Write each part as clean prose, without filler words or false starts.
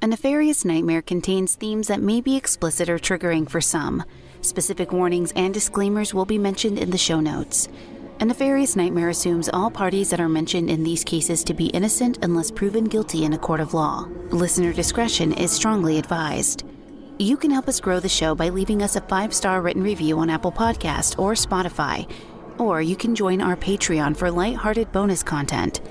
A Nefarious Nightmare contains themes that may be explicit or triggering for some. Specific warnings and disclaimers will be mentioned in the show notes. A Nefarious Nightmare assumes all parties that are mentioned in these cases to be innocent unless proven guilty in a court of law. Listener discretion is strongly advised. You can help us grow the show by leaving us a 5-star written review on Apple Podcast or Spotify, or you can join our Patreon for lighthearted bonus content.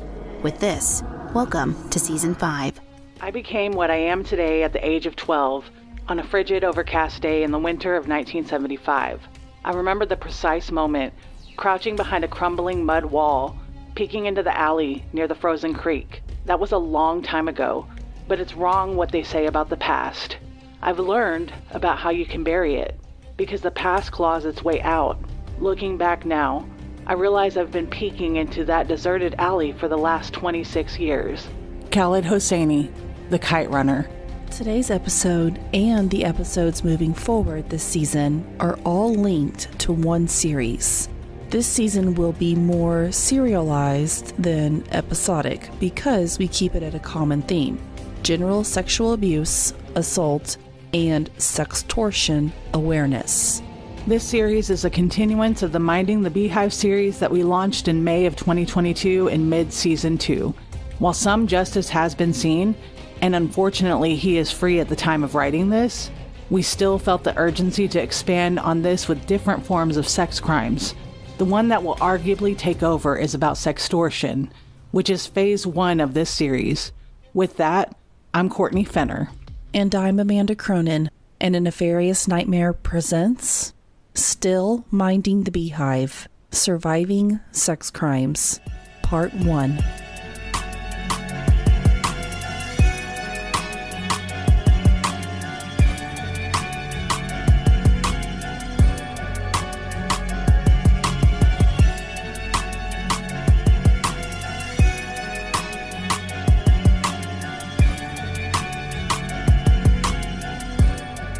With this, welcome to Season 5. I became what I am today at the age of 12 on a frigid, overcast day in the winter of 1975. I remember the precise moment, crouching behind a crumbling mud wall, peeking into the alley near the frozen creek. That was a long time ago, but it's wrong what they say about the past. I've learned about how you can bury it, because the past claws its way out. Looking back now, I realize I've been peeking into that deserted alley for the last 26 years. Khaled Hosseini, the Kite Runner. Today's episode and the episodes moving forward this season are all linked to one series. This season will be more serialized than episodic because we keep it at a common theme: general sexual abuse, assault, and sextortion awareness. This series is a continuance of the Minding the Beehive series that we launched in May of 2022 in mid-season 2. While some justice has been seen, and unfortunately he is free at the time of writing this, we still felt the urgency to expand on this with different forms of sex crimes. The one that will arguably take over is about sextortion, which is phase 1 of this series. With that, I'm Courtney Fenner. And I'm Amanda Cronin, and A Nefarious Nightmare presents Still Minding the Beehive, Surviving Sex Crimes, Part 1.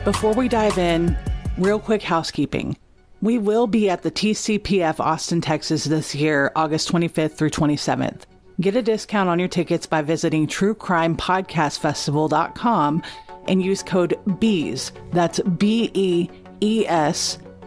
Before we dive in, real quick housekeeping. We will be at the TCPF Austin, Texas this year, August 25th through 27th. Get a discount on your tickets by visiting truecrimepodcastfestival.com and use code BEES, that's BEES,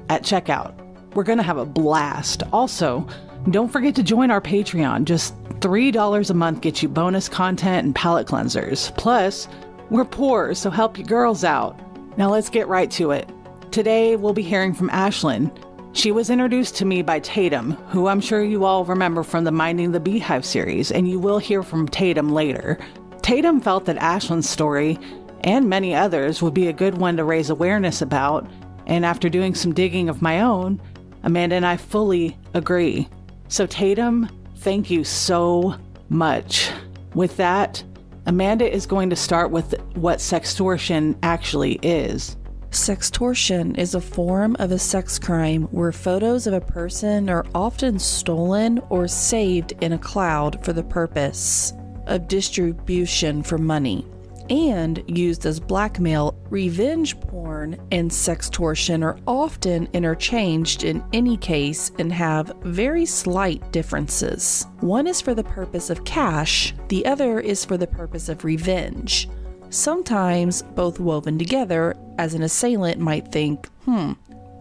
at checkout. We're going to have a blast. Also, don't forget to join our Patreon. Just $3 a month gets you bonus content and palate cleansers. Plus, we're poor, so help your girls out. Now let's get right to it. Today we'll be hearing from ASHLYN. She was introduced to me by Tatum, who I'm sure you all remember from the Minding the Beehive series, and you will hear from Tatum later. Tatum felt that ASHLYN's story, and many others, would be a good one to raise awareness about, and after doing some digging of my own, Amanda and I fully agree. So Tatum, thank you so much. With that, Amanda is going to start with what sextortion actually is. Sextortion is a form of a sex crime where photos of a person are often stolen or saved in a cloud for the purpose of distribution for money and used as blackmail. Revenge porn and sextortion are often interchanged in any case and have very slight differences. One is for the purpose of cash, the other is for the purpose of revenge. Sometimes both woven together, as an assailant might think,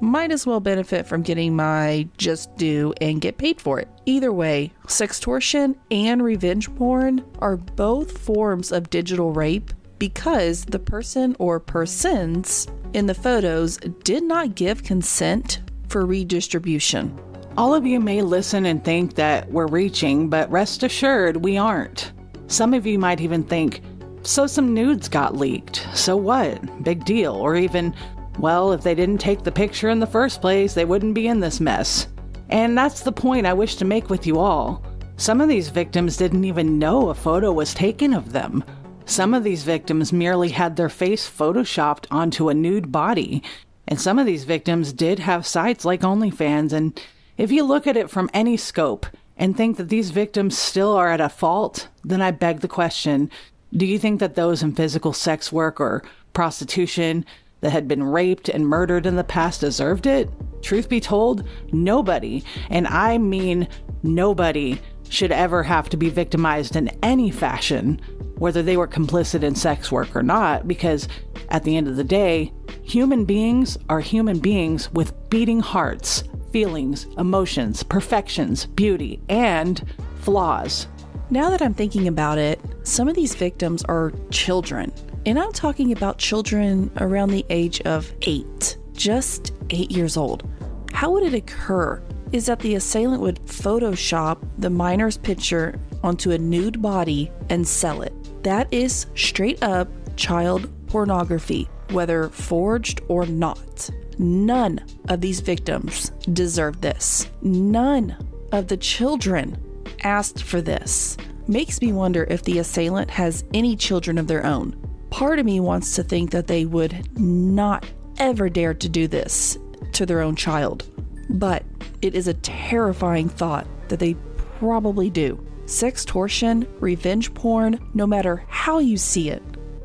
might as well benefit from getting my just due and get paid for it. Either way, sextortion and revenge porn are both forms of digital rape because the person or persons in the photos did not give consent for redistribution. All of you may listen and think that we're reaching, but rest assured we aren't. Some of you might even think, so some nudes got leaked, so what? Big deal. Or even, well, if they didn't take the picture in the first place, they wouldn't be in this mess. And that's the point I wish to make with you all. Some of these victims didn't even know a photo was taken of them. Some of these victims merely had their face photoshopped onto a nude body. And some of these victims did have sites like OnlyFans. And if you look at it from any scope and think that these victims still are at a fault, then I beg the question, do you think that those in physical sex work or prostitution that had been raped and murdered in the past deserved it? Truth be told, nobody, and I mean nobody, should ever have to be victimized in any fashion, whether they were complicit in sex work or not, because at the end of the day, human beings are human beings with beating hearts, feelings, emotions, perfections, beauty, and flaws. Now that I'm thinking about it, some of these victims are children. And I'm talking about children around the age of 8, just 8 years old. How would it occur? Is that the assailant would Photoshop the minor's picture onto a nude body and sell it. That is straight up child pornography, whether forged or not. None of these victims deserve this. None of the children asked for this. Makes me wonder if the assailant has any children of their own. Part of me wants to think that they would not ever dare to do this to their own child. But it is a terrifying thought that they probably do. Sextortion, revenge porn, no matter how you see it,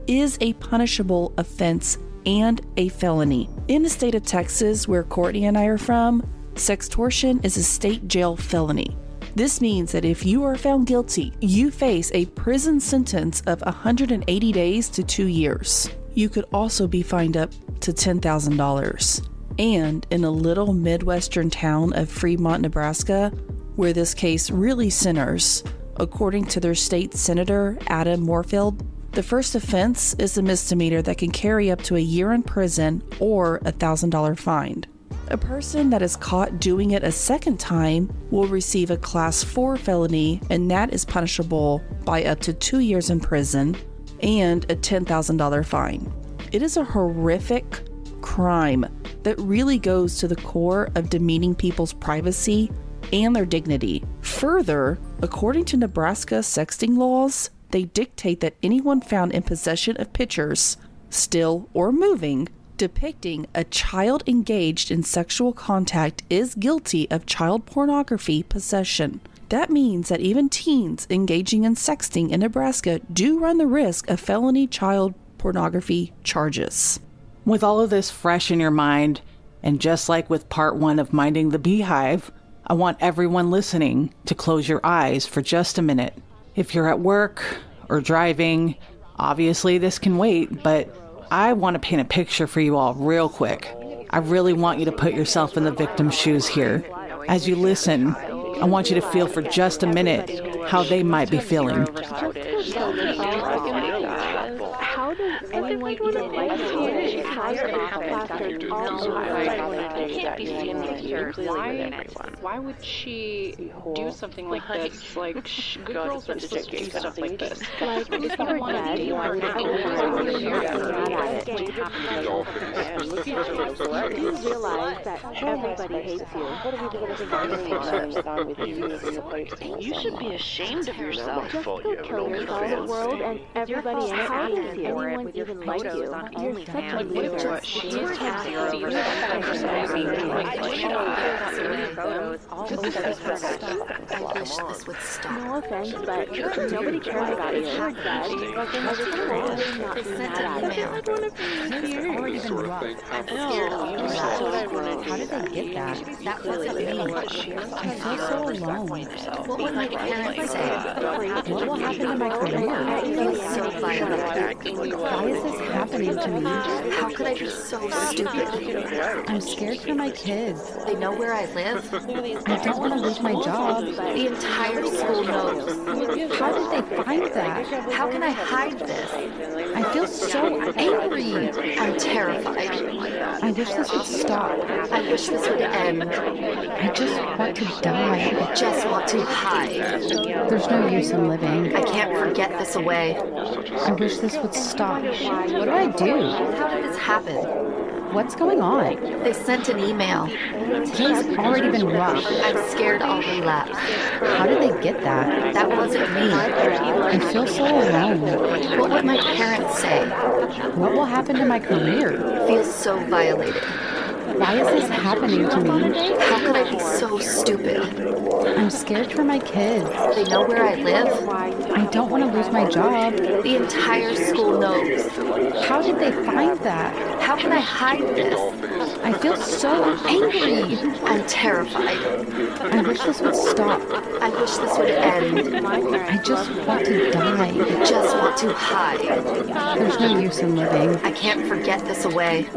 is a punishable offense and a felony. In the state of Texas, where Courtney and I are from, sextortion is a state jail felony. This means that if you are found guilty, you face a prison sentence of 180 days to 2 years. You could also be fined up to $10,000. And in a little Midwestern town of Fremont, Nebraska, where this case really centers, according to their state senator, Adam Moorfield, the first offense is a misdemeanor that can carry up to a year in prison or a $1,000 fine. A person that is caught doing it a second time will receive a Class 4 felony, and that is punishable by up to 2 years in prison and a $10,000 fine. It is a horrific crime that really goes to the core of demeaning people's privacy and their dignity. Further, according to Nebraska sexting laws, they dictate that anyone found in possession of pictures, still or moving, depicting a child engaged in sexual contact is guilty of child pornography possession. That means that even teens engaging in sexting in Nebraska do run the risk of felony child pornography charges. With all of this fresh in your mind, and just like with part 1 of Minding the Beehive, I want everyone listening to close your eyes for just a minute. If you're at work or driving, obviously this can wait, but I want to paint a picture for you all real quick. I really want you to put yourself in the victim's shoes here. As you listen, I want you to feel for just a minute how they might be feeling. How does anyone even like you? Can't be seen pictures. Why would she do something like this? Like, good girls are supposed to do stuff like this. Like, if you were dead, you are not you realize that everybody hates you. You should be ashamed of yourself. Just go kill yourself in the world and everybody hates you. Anyone even like you. You're such a loser. I wish this would stop. No offense, but nobody cares about you. You're dead. They sent an email. It's already been rough. I'm scared. How did they get that? That wasn't me. I feel so alone. What will my parents say? What will happen to my career? I feel so violated. Why is this happening to me? How could I be so stupid? I'm scared for my kids. They know where I live. I don't want to lose my job. The entire school knows. How did they find that? How can I hide this? I feel so angry. I'm terrified. I wish this would stop. I wish this would end. I just want to die. I just want to hide. There's no use in living. I can't forget this away. I wish this would stop. What do I do? How did this happen? What's going on? They sent an email. Today's already been rough. I'm scared I'll relapse. How did they get that? That wasn't me. I feel so alone. What would my parents say? What will happen to my career? I feel so violated. Why is this happening to me? How could I be so stupid? I'm scared for my kids. They know where I live. I don't want to lose my job. The entire school knows. How did they find that? How can I hide this? I feel so angry. I'm terrified. I wish this would stop. I wish this would end. I just want to die. I just want to hide. There's no use in living. I can't forget this away.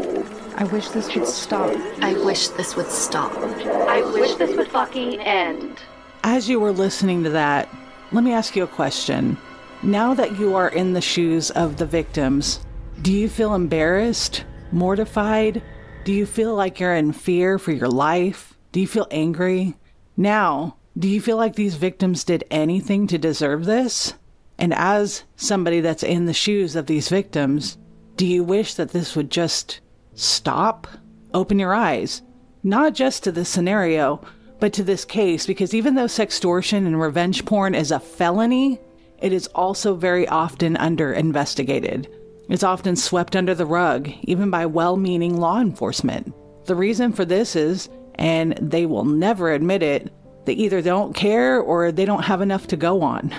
I wish this would stop. I wish this would stop. I wish this would fucking end. As you were listening to that, let me ask you a question. Now that you are in the shoes of the victims, do you feel embarrassed, mortified? Do you feel like you're in fear for your life? Do you feel angry? Now, do you feel like these victims did anything to deserve this? And as somebody that's in the shoes of these victims, do you wish that this would just stop? Open your eyes, not just to this scenario, but to this case, because even though sextortion and revenge porn is a felony, it is also very often under investigated. It's often swept under the rug, even by well-meaning law enforcement. The reason for this is, and they will never admit it, they either don't care or they don't have enough to go on.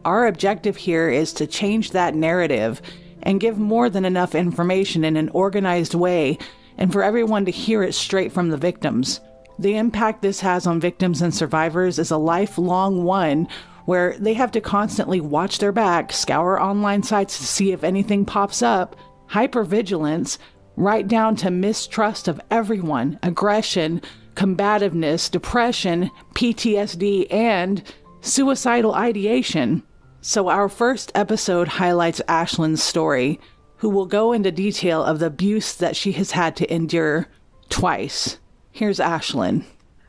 Our objective here is to change that narrative and give more than enough information in an organized way, and for everyone to hear it straight from the victims. The impact this has on victims and survivors is a lifelong one, where they have to constantly watch their back, scour online sites to see if anything pops up, hypervigilance, right down to mistrust of everyone, aggression, combativeness, depression, PTSD, and suicidal ideation. So our first episode highlights ASHLYN's story, who will go into detail of the abuse that she has had to endure twice. Here's ASHLYN.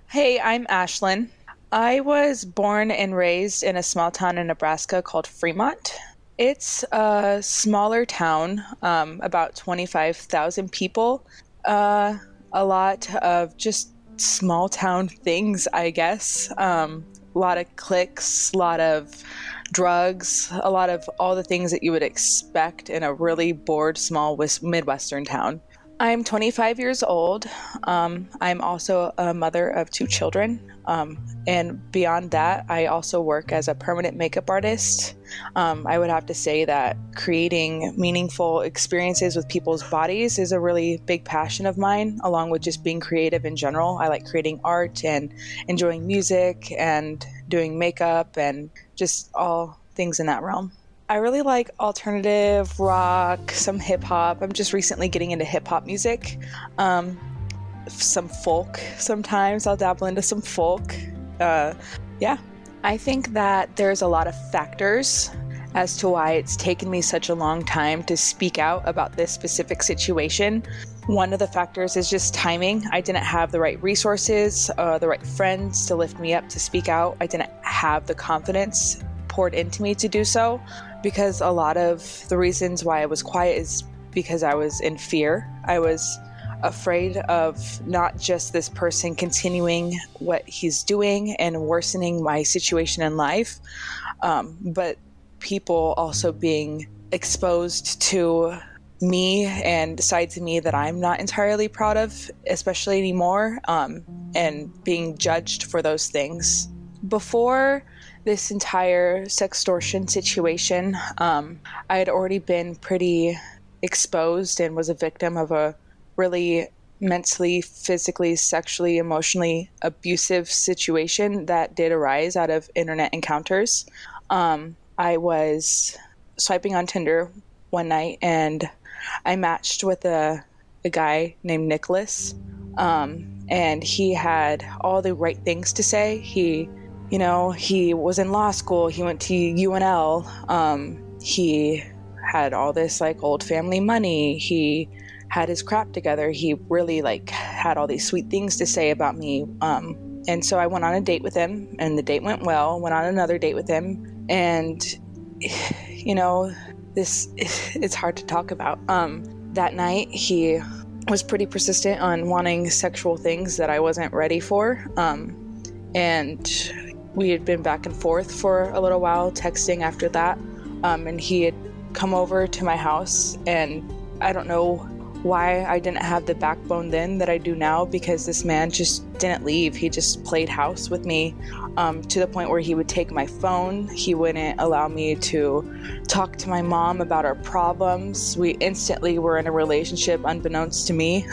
Hey, I'm ASHLYN. I was born and raised in a small town in Nebraska called Fremont. It's a smaller town, about 25,000 people. A lot of just small town things, I guess. A lot of cliques, a lot of drugs, a lot of all the things that you would expect in a really bored, small Midwestern town. I'm 25 years old. I'm also a mother of 2 children. And beyond that, I also work as a permanent makeup artist. I would have to say that creating meaningful experiences with people's bodies is a really big passion of mine, along with just being creative in general. I like creating art and enjoying music and doing makeup and just all things in that realm. I really like alternative rock, some hip hop. I'm just recently getting into hip hop music. Some folk sometimes. I'll dabble into some folk. Yeah. I think that there's a lot of factors as to why it's taken me such a long time to speak out about this specific situation. One of the factors is just timing. I didn't have the right resources, the right friends to lift me up to speak out. I didn't have the confidence poured into me to do so, because a lot of the reasons why I was quiet is because I was in fear. I was afraid of not just this person continuing what he's doing and worsening my situation in life, but people also being exposed to me and sides of me that I'm not entirely proud of, especially anymore, and being judged for those things. Before this entire sextortion situation, I had already been pretty exposed and was a victim of a really mentally, physically, sexually, emotionally abusive situation that did arise out of internet encounters. I was swiping on Tinder one night and I matched with a guy named Nicholas, and he had all the right things to say. He was in law school. He went to UNL. He had all this old family money. He had his crap together. He really had all these sweet things to say about me. And so I went on a date with him, and the date went well. Went on another date with him, and it's hard to talk about. That night he was pretty persistent on wanting sexual things that I wasn't ready for. And we had been back and forth for a little while, texting after that. And he had come over to my house, and I don't know why I didn't have the backbone then that I do now, because this man just didn't leave. He just played house with me to the point where he would take my phone. He wouldn't allow me to talk to my mom about our problems. We instantly were in a relationship unbeknownst to me.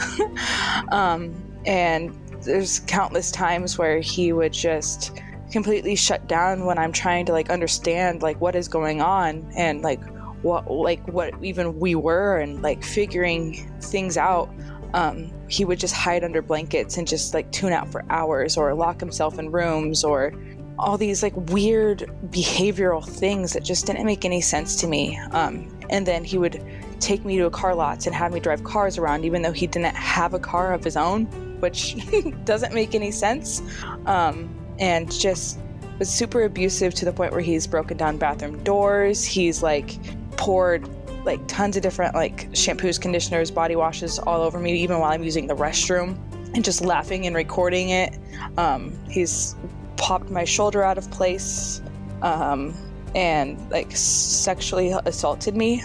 And there's countless times where he would just completely shut down when I'm trying to like understand like what is going on and like what even we were and like figuring things out. He would just hide under blankets and just like tune out for hours, or lock himself in rooms, or all these like weird behavioral things that just didn't make any sense to me. And then he would take me to a car lot and have me drive cars around, even though he didn't have a car of his own, which doesn't make any sense. And just was super abusive to the point where he's broken down bathroom doors. He's like poured like tons of different like shampoos, conditioners, body washes all over me, even while I'm using the restroom, and just laughing and recording it. He's popped my shoulder out of place, and like sexually assaulted me.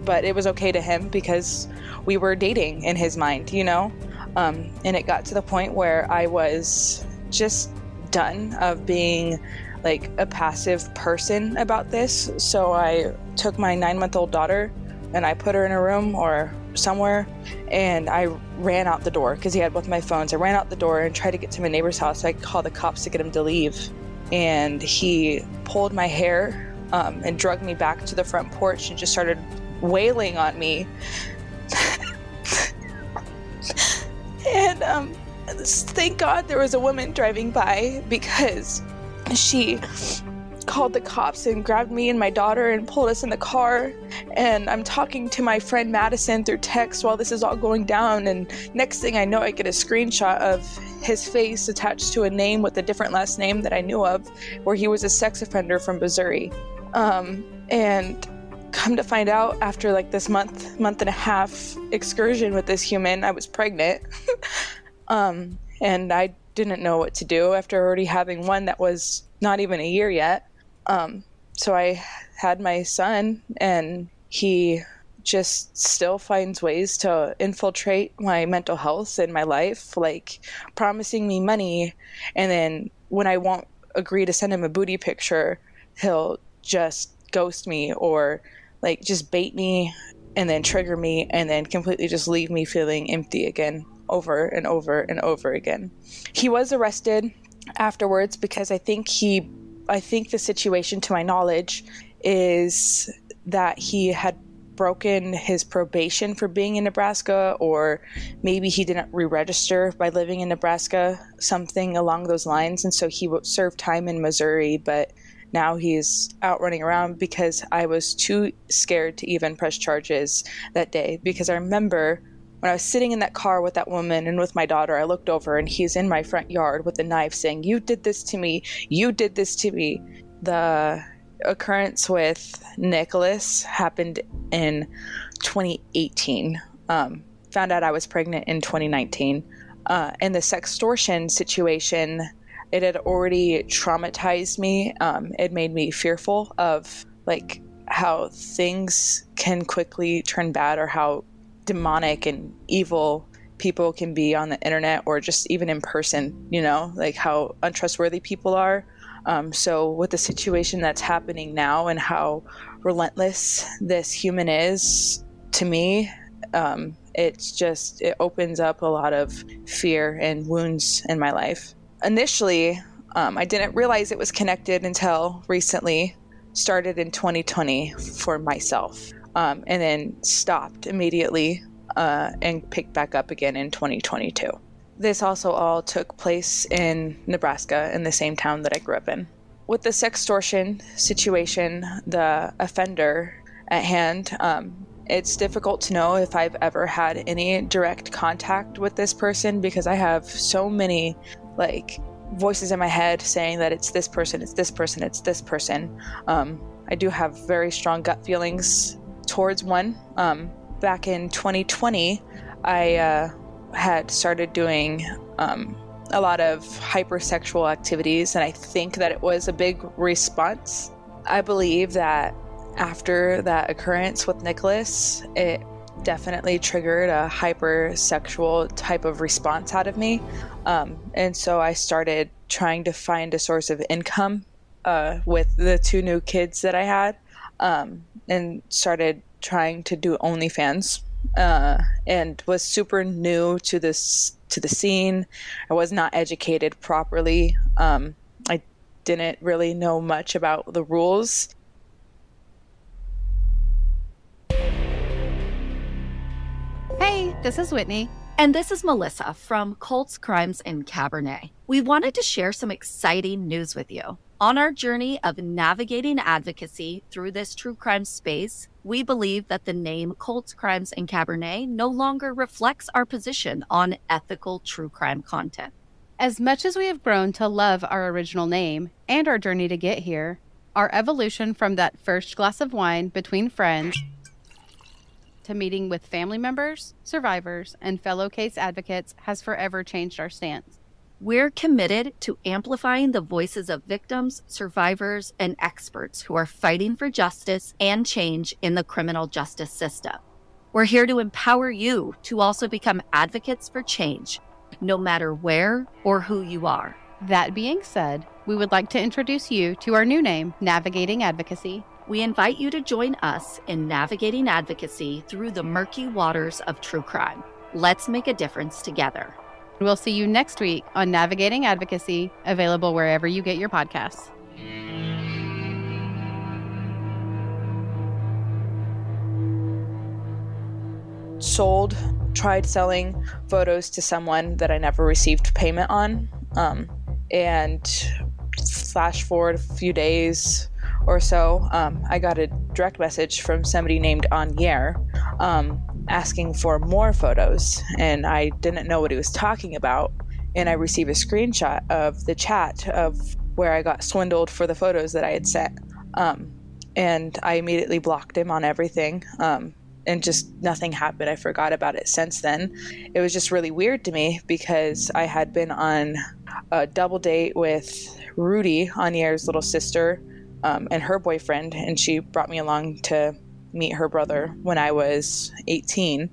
But it was okay to him because we were dating in his mind, you know? And it got to the point where I was just done of being like a passive person about this. So I took my 9-month-old daughter and I put her in a room or somewhere, and I ran out the door because he had both my phones. I ran out the door and tried to get to my neighbor's house so I could call the cops to get him to leave. And he pulled my hair and dragged me back to the front porch and just started wailing on me. And thank God there was a woman driving by, because she called the cops and grabbed me and my daughter and pulled us in the car. And I'm talking to my friend Madison through text while this is all going down, and next thing I know, I get a screenshot of his face attached to a name with a different last name that I knew of, where he was a sex offender from Missouri. And come to find out, after like this month and a half excursion with this human, I was pregnant. And I didn't know what to do after already having one that was not even a year yet. So I had my son, and he just still finds ways to infiltrate my mental health and my life, like promising me money, and then when I won't agree to send him a booty picture, he'll just ghost me, or like just bait me and then trigger me and then completely just leave me feeling empty again, over and over and over again. He was arrested afterwards because I think the situation, to my knowledge, is that he had broken his probation for being in Nebraska, or maybe he didn't re-register by living in Nebraska, something along those lines. And so he served time in Missouri, but now he's out running around because I was too scared to even press charges that day. Because I remember when I was sitting in that car with that woman and with my daughter, I looked over and he's in my front yard with a knife saying, "You did this to me. You did this to me." The occurrence with Nicholas happened in 2018. Found out I was pregnant in 2019. And the sextortion situation, it had already traumatized me. It made me fearful of like how things can quickly turn bad, or how demonic and evil people can be on the internet, or just even in person, you know, like how untrustworthy people are. So with the situation that's happening now and how relentless this human is, to me, it opens up a lot of fear and wounds in my life. Initially, I didn't realize it was connected until recently, started in 2020 for myself, and then stopped immediately and picked back up again in 2022. This also all took place in Nebraska, in the same town that I grew up in. With the sextortion situation, the offender at hand, it's difficult to know if I've ever had any direct contact with this person, because I have so many like voices in my head saying that it's this person, it's this person, it's this person. I do have very strong gut feelings towards one. Back in 2020, I had started doing a lot of hypersexual activities, and I think that it was a big response. I believe that after that occurrence with Nicholas, it definitely triggered a hypersexual type of response out of me. And so I started trying to find a source of income with the 2 new kids that I had, and started trying to do OnlyFans, and was super new to the scene. I was not educated properly. I didn't really know much about the rules. Hey, this is Whitney. And this is Melissa from Cults, Crimes, and Cabernet. We wanted to share some exciting news with you. On our journey of navigating advocacy through this true crime space, we believe that the name Cults, Crimes, and Cabernet no longer reflects our position on ethical true crime content. As much as we have grown to love our original name and our journey to get here, our evolution from that first glass of wine between friends to meeting with family members, survivors, and fellow case advocates has forever changed our stance. We're committed to amplifying the voices of victims, survivors, and experts who are fighting for justice and change in the criminal justice system. We're here to empower you to also become advocates for change, no matter where or who you are. That being said, we would like to introduce you to our new name, Navigating Advocacy. We invite you to join us in navigating advocacy through the murky waters of true crime. Let's make a difference together. We'll see you next week on Navigating Advocacy, available wherever you get your podcasts. Tried selling photos to someone that I never received payment on. And flash forward a few days or so, I got a direct message from somebody named Anier, asking for more photos, and I didn't know what he was talking about. And I received a screenshot of the chat of where I got swindled for the photos that I had sent. And I immediately blocked him on everything. And just nothing happened. I forgot about it since then. It was just really weird to me because I had been on a double date with Rudy, Anier's little sister, and her boyfriend, and she brought me along to meet her brother when I was 18,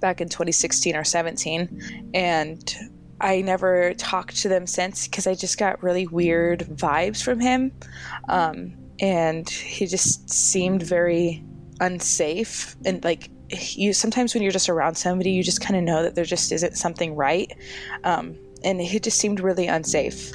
back in 2016 or 17. And I never talked to them since because I just got really weird vibes from him. And he just seemed very unsafe. And like, sometimes when you're just around somebody, you just kind of know that there just isn't something right. And he just seemed really unsafe.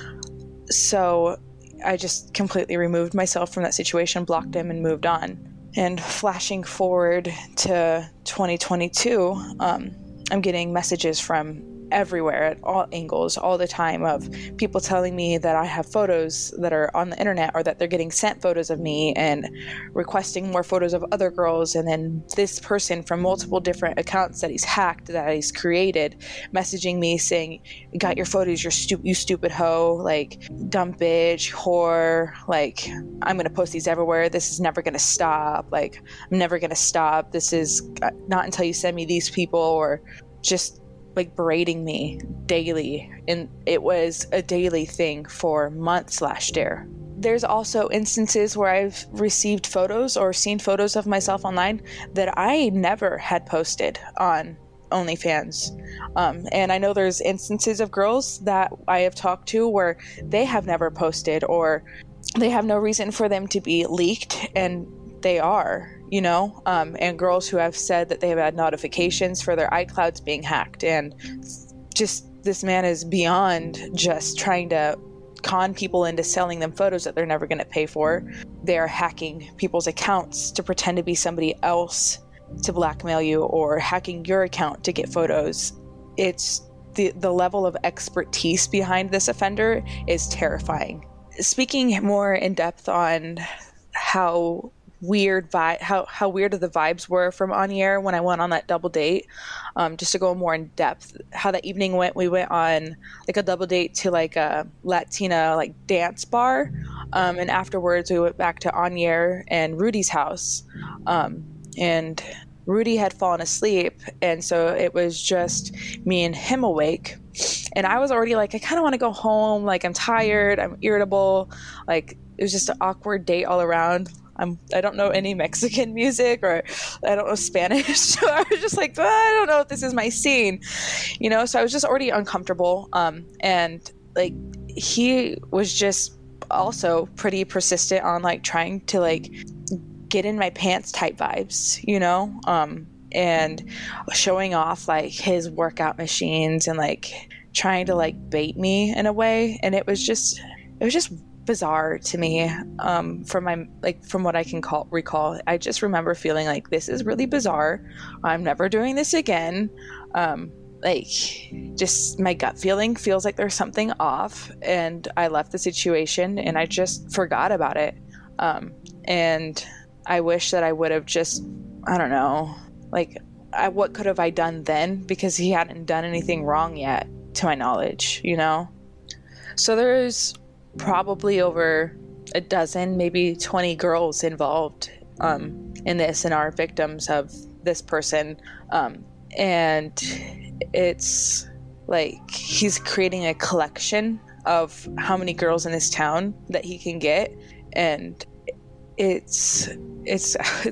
So I just completely removed myself from that situation, blocked him, and moved on. And flashing forward to 2022, I'm getting messages from everywhere at all angles all the time of people telling me that I have photos that are on the internet, or that they're getting sent photos of me and requesting more photos of other girls. And then this person from multiple different accounts that he's hacked, that he's created, messaging me saying, "Got your photos, you stupid hoe, like dumb bitch, whore, like I'm gonna post these everywhere. This is never gonna stop. Like I'm never gonna stop. This is not until you send me these people," or just like berating me daily. And it was a daily thing for months last year. There's also instances where I've received photos or seen photos of myself online that I never had posted on OnlyFans. And I know there's instances of girls that I have talked to where they have never posted, or they have no reason for them to be leaked, and they are, you know, and girls who have said that they have had notifications for their iClouds being hacked. And just, this man is beyond just trying to con people into selling them photos that they're never going to pay for. They are hacking people's accounts to pretend to be somebody else to blackmail you, or hacking your account to get photos. It's the level of expertise behind this offender is terrifying. Speaking more in depth on how weird how weird the vibes were from Anier when I went on that double date, just to go more in depth how that evening went. We went on like a double date to like a Latina like dance bar, and afterwards we went back to Anier and Rudy's house, and Rudy had fallen asleep, and so it was just me and him awake. And I was already like, I kind of want to go home, like I'm tired, I'm irritable, like it was just an awkward date all around. I don't know any Mexican music, or I don't know Spanish. So I was just like, I don't know if this is my scene, you know? So I was just already uncomfortable. And like, he was just also pretty persistent on like trying to like get in my pants type vibes, you know? And showing off like his workout machines and like trying to like bait me in a way. And it was just bizarre to me. From what I can recall, I just remember feeling like, this is really bizarre. I'm never doing this again. Like, just my gut feeling feels like there's something off, and I left the situation and I just forgot about it. And I wish that I would have just, I don't know, like, what could have I done then? Because he hadn't done anything wrong yet, to my knowledge, you know? So there's probably over a dozen, maybe 20 girls involved in this and are victims of this person. And it's like he's creating a collection of how many girls in this town that he can get. And it's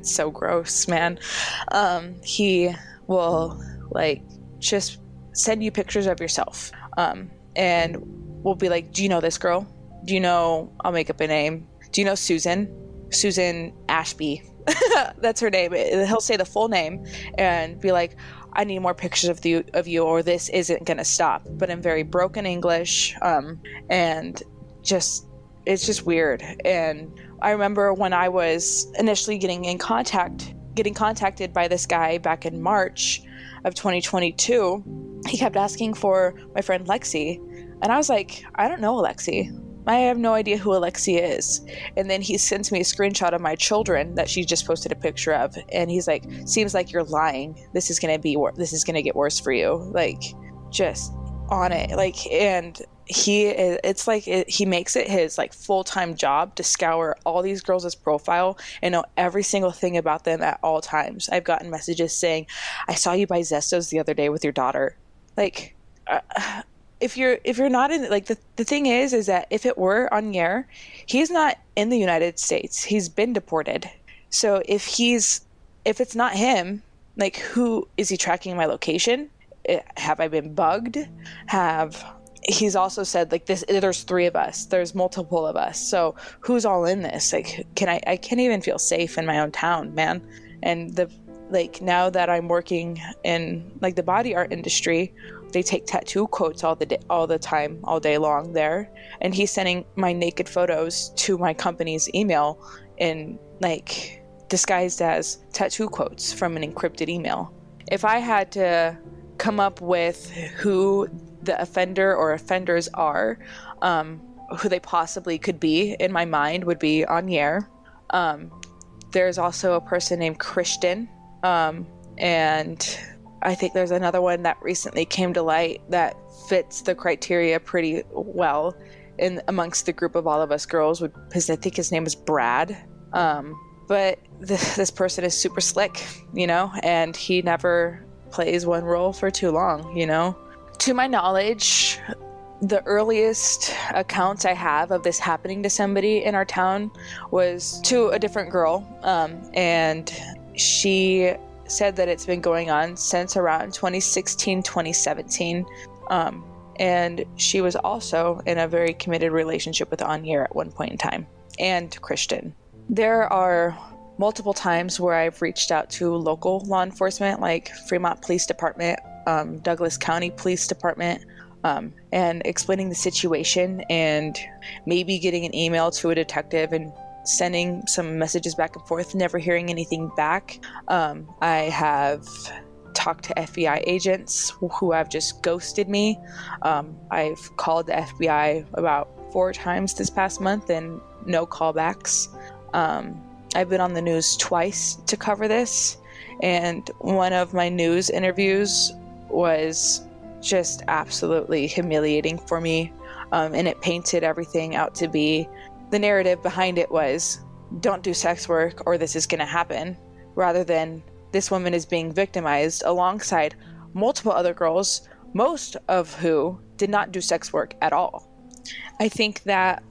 so gross, man. He will like just send you pictures of yourself, and we'll be like, do you know this girl? Do you know, I'll make up a name, do you know Susan Ashby? That's her name. He'll say the full name and be like, I need more pictures of you, or this isn't gonna stop. But in very broken English, and just, it's just weird. And I remember when I was initially getting contacted by this guy back in March of 2022, he kept asking for my friend Lexi. And I was like, I don't know Lexi. I have no idea who Alexi is. And then he sends me a screenshot of my children that she just posted a picture of. And he's like, seems like you're lying. This is going to get worse for you. Like, just on it. Like, and he makes it his like full-time job to scour all these girls' profile and know every single thing about them at all times. I've gotten messages saying, I saw you buy Zestos the other day with your daughter. Like, if you're not in, like, the thing is that if it were Anier, he's not in the United States. He's been deported. So if it's not him, like, who is he tracking my location? Have I been bugged? He's also said, like, there's 3 of us. There's multiple of us. So who's all in this? Like, I can't even feel safe in my own town, man. And now that I'm working in like the body art industry, they take tattoo quotes all the time, all day long there. And he's sending my naked photos to my company's email in like disguised as tattoo quotes from an encrypted email. If I had to come up with who the offender or offenders are, who they possibly could be, in my mind would be Anier. There's also a person named Christian. And I think there's another one that recently came to light that fits the criteria pretty well in amongst the group of all of us girls. Because I think his name is Brad. But this person is super slick, you know, and he never plays one role for too long, you know. To my knowledge, the earliest accounts I have of this happening to somebody in our town was to a different girl, and she said that it's been going on since around 2016, 2017, and she was also in a very committed relationship with Anier at one point in time, and Christian. There are multiple times where I've reached out to local law enforcement, like Fremont Police Department, Douglas County Police Department, and explaining the situation and maybe getting an email to a detective and sending some messages back and forth, never hearing anything back. I have talked to FBI agents who have just ghosted me. I've called the FBI about 4 times this past month and no callbacks. I've been on the news twice to cover this, and one of my news interviews was just absolutely humiliating for me, and it painted everything out to be, the narrative behind it was, don't do sex work or this is going to happen, rather than this woman is being victimized alongside multiple other girls, most of who did not do sex work at all. I think that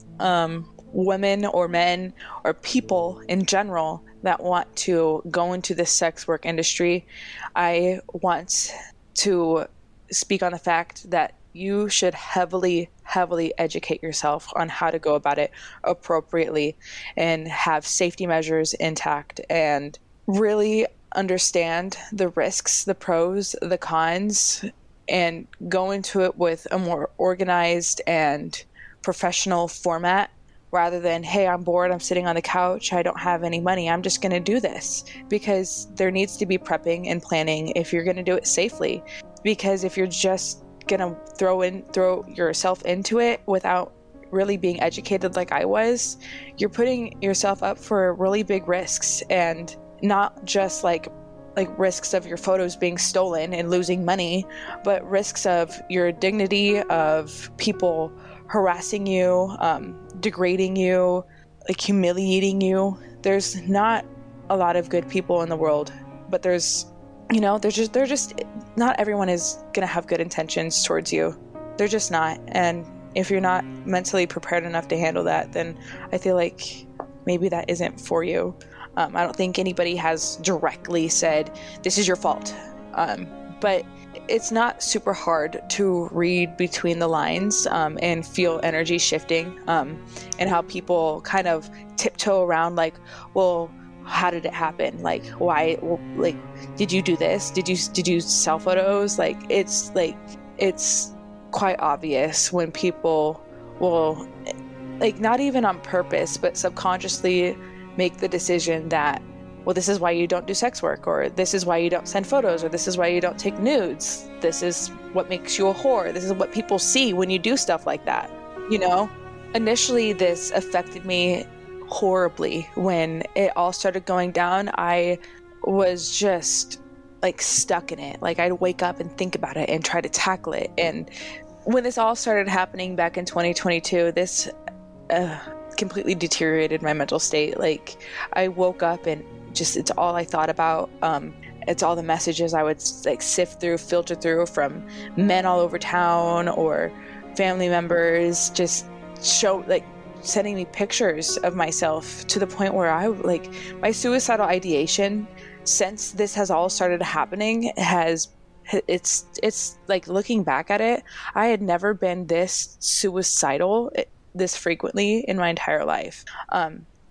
women or men or people in general that want to go into the sex work industry, I want to speak on the fact that you should heavily educate yourself on how to go about it appropriately and have safety measures intact and really understand the risks, the pros, the cons, and go into it with a more organized and professional format rather than, hey, I'm bored, I'm sitting on the couch, I don't have any money, I'm just going to do this. Because there needs to be prepping and planning if you're going to do it safely. Because if you're just going to throw yourself into it without really being educated like I was, you're putting yourself up for really big risks, and not just like risks of your photos being stolen and losing money, but risks of your dignity, of people harassing you, degrading you, like humiliating you. There's not a lot of good people in the world, but they're just not everyone is going to have good intentions towards you. They're just not. And if you're not mentally prepared enough to handle that, then I feel like maybe that isn't for you. I don't think anybody has directly said, this is your fault. But it's not super hard to read between the lines and feel energy shifting and how people kind of tiptoe around like, well, how did it happen? Like, why? Like, did you do this? Did you sell photos? It's quite obvious when people will, like, not even on purpose, but subconsciously make the decision that, well, this is why you don't do sex work, or this is why you don't send photos, or this is why you don't take nudes. This is what makes you a whore. This is what people see when you do stuff like that. You know, initially this affected me horribly. When it all started going down, I was just like stuck in it. Like, I'd wake up and think about it and try to tackle it. And when this all started happening back in 2022, this completely deteriorated my mental state. Like, I woke up and just, it's all I thought about. It's all the messages I would like sift through, filter through from men all over town or family members, just sending me pictures of myself, to the point where I like, my suicidal ideation since this has all started happening it's like, looking back at it, I had never been this suicidal this frequently in my entire life.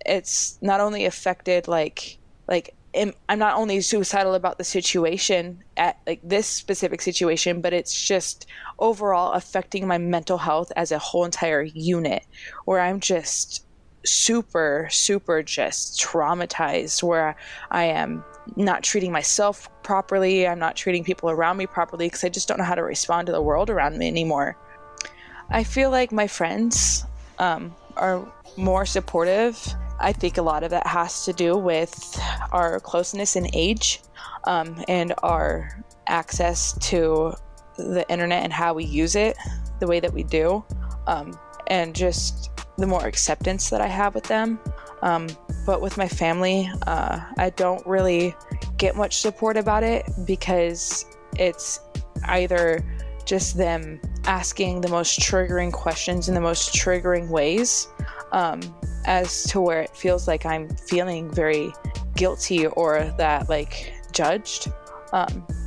It's not only affected I'm not only suicidal about the situation, at like this specific situation, but it's just overall affecting my mental health as a whole entire unit, where I'm just super just traumatized, where I am not treating myself properly. I'm not treating people around me properly because I just don't know how to respond to the world around me anymore. I feel like my friends are more supportive. I think a lot of that has to do with our closeness in age and our access to the internet and how we use it the way that we do, and just the more acceptance that I have with them. But with my family, I don't really get much support about it, because it's either just them asking the most triggering questions in the most triggering ways, as to where it feels like I'm feeling very guilty or that like judged.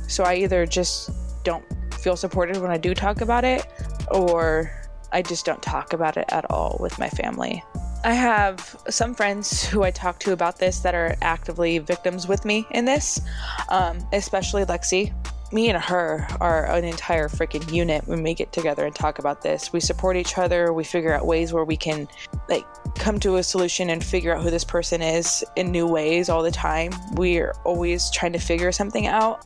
So I either just don't feel supported when I do talk about it, or I just don't talk about it at all with my family. I have some friends who I talk to about this that are actively victims with me in this, especially Lexi. Me and her are an entire freaking unit when we get together and talk about this. We support each other. We figure out ways where we can like come to a solution and figure out who this person is in new ways all the time. We're always trying to figure something out.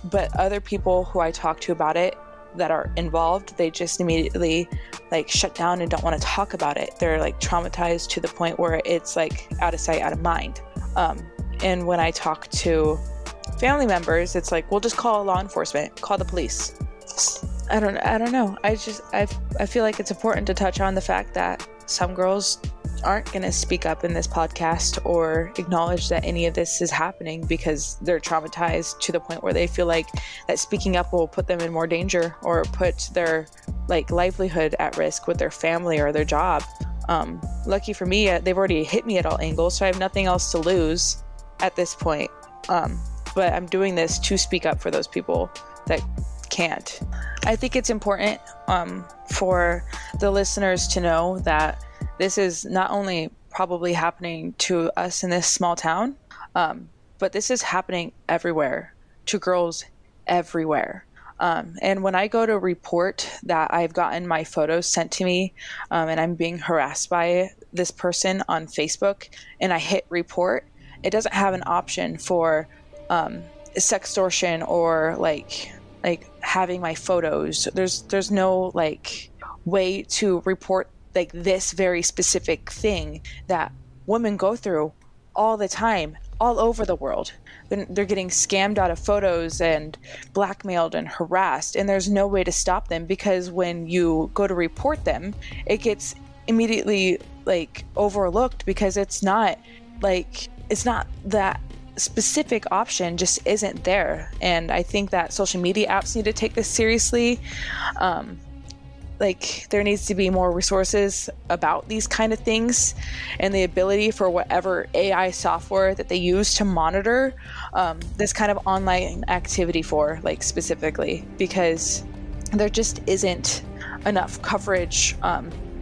But other people who I talk to about it that are involved, they just immediately like shut down and don't want to talk about it. They're like traumatized to the point where it's like out of sight, out of mind. And when I talk to family members, it's like, we'll just call law enforcement, call the police. I don't know. I feel like it's important to touch on the fact that some girls aren't going to speak up in this podcast or acknowledge that any of this is happening because they're traumatized to the point where they feel like that speaking up will put them in more danger or put their like livelihood at risk with their family or their job. Lucky for me, they've already hit me at all angles, so I have nothing else to lose at this point. But I'm doing this to speak up for those people that can't. I think it's important for the listeners to know that this is not only probably happening to us in this small town, but this is happening everywhere, to girls everywhere. And when I go to report that I've gotten my photos sent to me and I'm being harassed by this person on Facebook, and I hit report, it doesn't have an option for sextortion or like having my photos. There's no like way to report like this very specific thing that women go through all the time, all over the world. They're getting scammed out of photos and blackmailed and harassed, and there's no way to stop them, because when you go to report them, it gets immediately like overlooked, because it's not that specific option just isn't there. And I think that social media apps need to take this seriously. Like, there needs to be more resources about these kind of things, and the ability for whatever AI software that they use to monitor this kind of online activity for, like, specifically, because there just isn't enough coverage.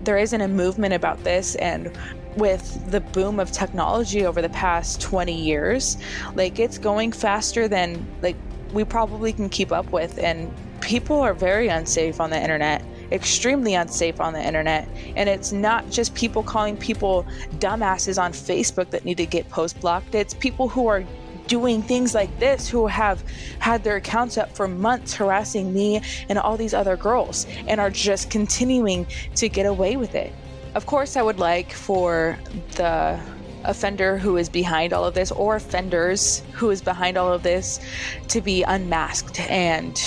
There isn't a movement about this, and with the boom of technology over the past 20 years, like, it's going faster than like we probably can keep up with, and people are very unsafe on the internet, extremely unsafe on the internet. And it's not just people calling people dumbasses on Facebook that need to get post blocked. It's people who are doing things like this, who have had their accounts up for months harassing me and all these other girls, and are just continuing to get away with it. Of course, I would like for the offender who is behind all of this, or offenders who is behind all of this, to be unmasked and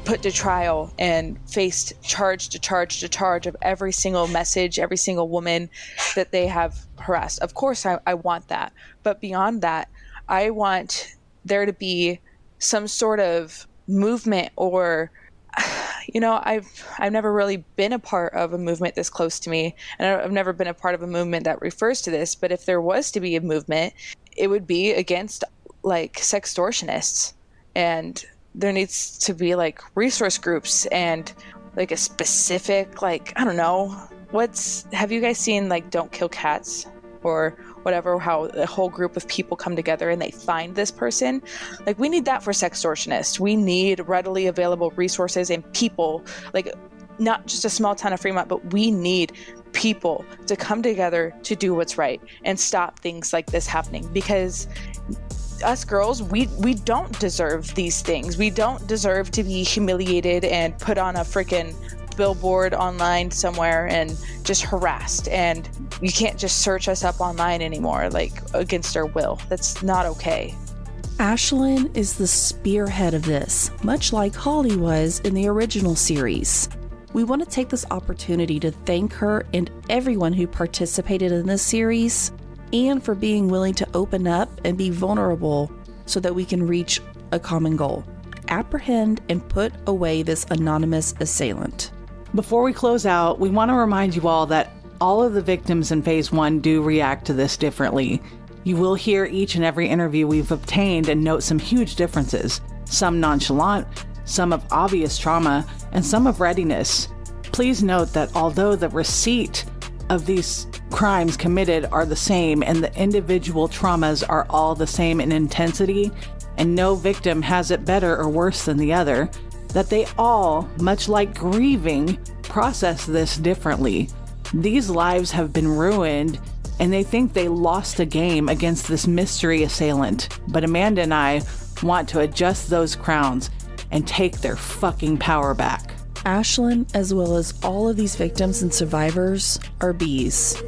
put to trial and faced charge to charge of every single message, every single woman that they have harassed. Of course, I want that. But beyond that, I want there to be some sort of movement, or, you know, I've never really been a part of a movement this close to me, and I've never been a part of a movement that refers to this. But if there was to be a movement, it would be against like sextortionists, and there needs to be like resource groups and like a specific, like, I don't know, have you guys seen like Don't Kill Cats or whatever, how a whole group of people come together and they find this person? Like, we need that for sextortionists. We need readily available resources and people, like, not just a small town of Fremont, but we need people to come together to do what's right and stop things like this happening, because us girls, we don't deserve these things. We don't deserve to be humiliated and put on a freaking billboard online somewhere and just harassed, and you can't just search us up online anymore, like, against our will. That's not okay. ASHLYN is the spearhead of this, much like Holly was in the original series. We want to take this opportunity to thank her and everyone who participated in this series, and for being willing to open up and be vulnerable so that we can reach a common goal: apprehend and put away this anonymous assailant. Before we close out, we want to remind you all that all of the victims in Phase 1 do react to this differently. You will hear each and every interview we've obtained and note some huge differences, some nonchalant, some of obvious trauma, and some of readiness. Please note that although the receipt of these crimes committed are the same and the individual traumas are all the same in intensity, and no victim has it better or worse than the other, that they all, much like grieving, process this differently. These lives have been ruined, and they think they lost a game against this mystery assailant. But Amanda and I want to adjust those crowns and take their fucking power back. ASHLYN, as well as all of these victims and survivors, are bees.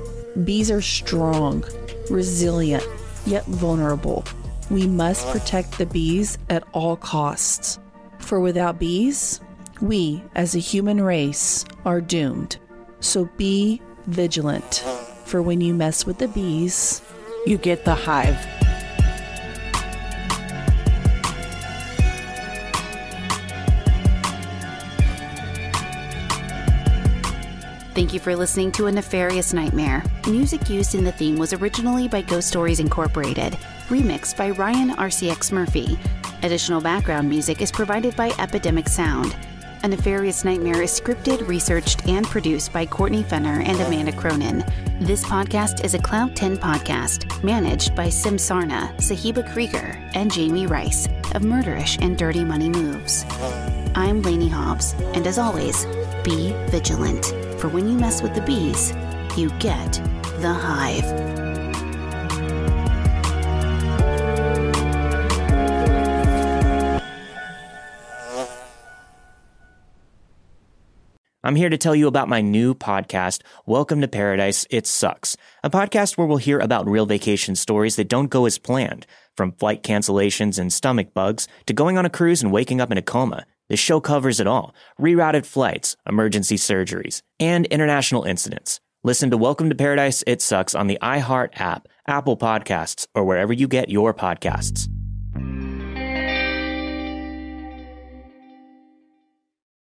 Bees are strong, resilient, yet vulnerable. We must protect the bees at all costs. For without bees, we, as a human race, are doomed. So be vigilant, for when you mess with the bees, you get the hive. Thank you for listening to A Nefarious Nightmare. Music used in the theme was originally by Ghost Stories Incorporated, remixed by Ryan RCX Murphy. Additional background music is provided by Epidemic Sound. A Nefarious Nightmare is scripted, researched, and produced by Courtney Fenner and Amanda Cronin. This podcast is a Cloud 10 podcast, managed by Sim Sarna, Sahiba Krieger, and Jamie Rice of Murderish and Dirty Money Moves. I'm Lainey Hobbs, and as always, be vigilant. For when you mess with the bees, you get the hive. I'm here to tell you about my new podcast, Welcome to Paradise, It Sucks, a podcast where we'll hear about real vacation stories that don't go as planned, from flight cancellations and stomach bugs to going on a cruise and waking up in a coma. The show covers it all: rerouted flights, emergency surgeries, and international incidents. Listen to Welcome to Paradise, It Sucks on the iHeart app, Apple Podcasts, or wherever you get your podcasts.